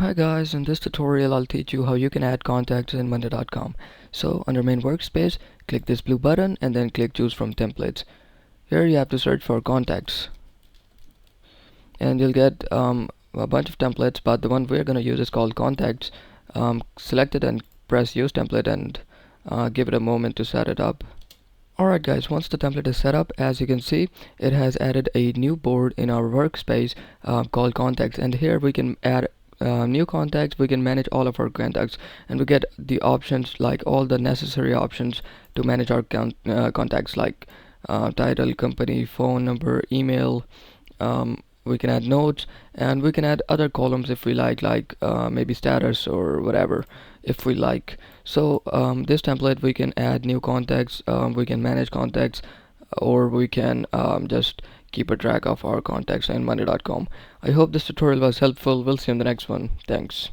Hi guys, in this tutorial I'll teach you how you can add contacts in monday.com. So under main workspace, click this blue button and then click choose from templates. Here you have to search for contacts and you'll get a bunch of templates, but the one we're going to use is called contacts. Select it and press use template and give it a moment to set it up. Alright guys, once the template is set up, as you can see, it has added a new board in our workspace called contacts, and here we can add new contacts. We can manage all of our contacts, and we get the options, like all the necessary options to manage our contacts, like title, company, phone number, email. We can add notes, and we can add other columns if we like maybe status or whatever if we like. So this template, we can add new contacts, we can manage contacts, or we can just keep a track of our contacts in monday.com. I hope this tutorial was helpful. We'll see you in the next one. Thanks.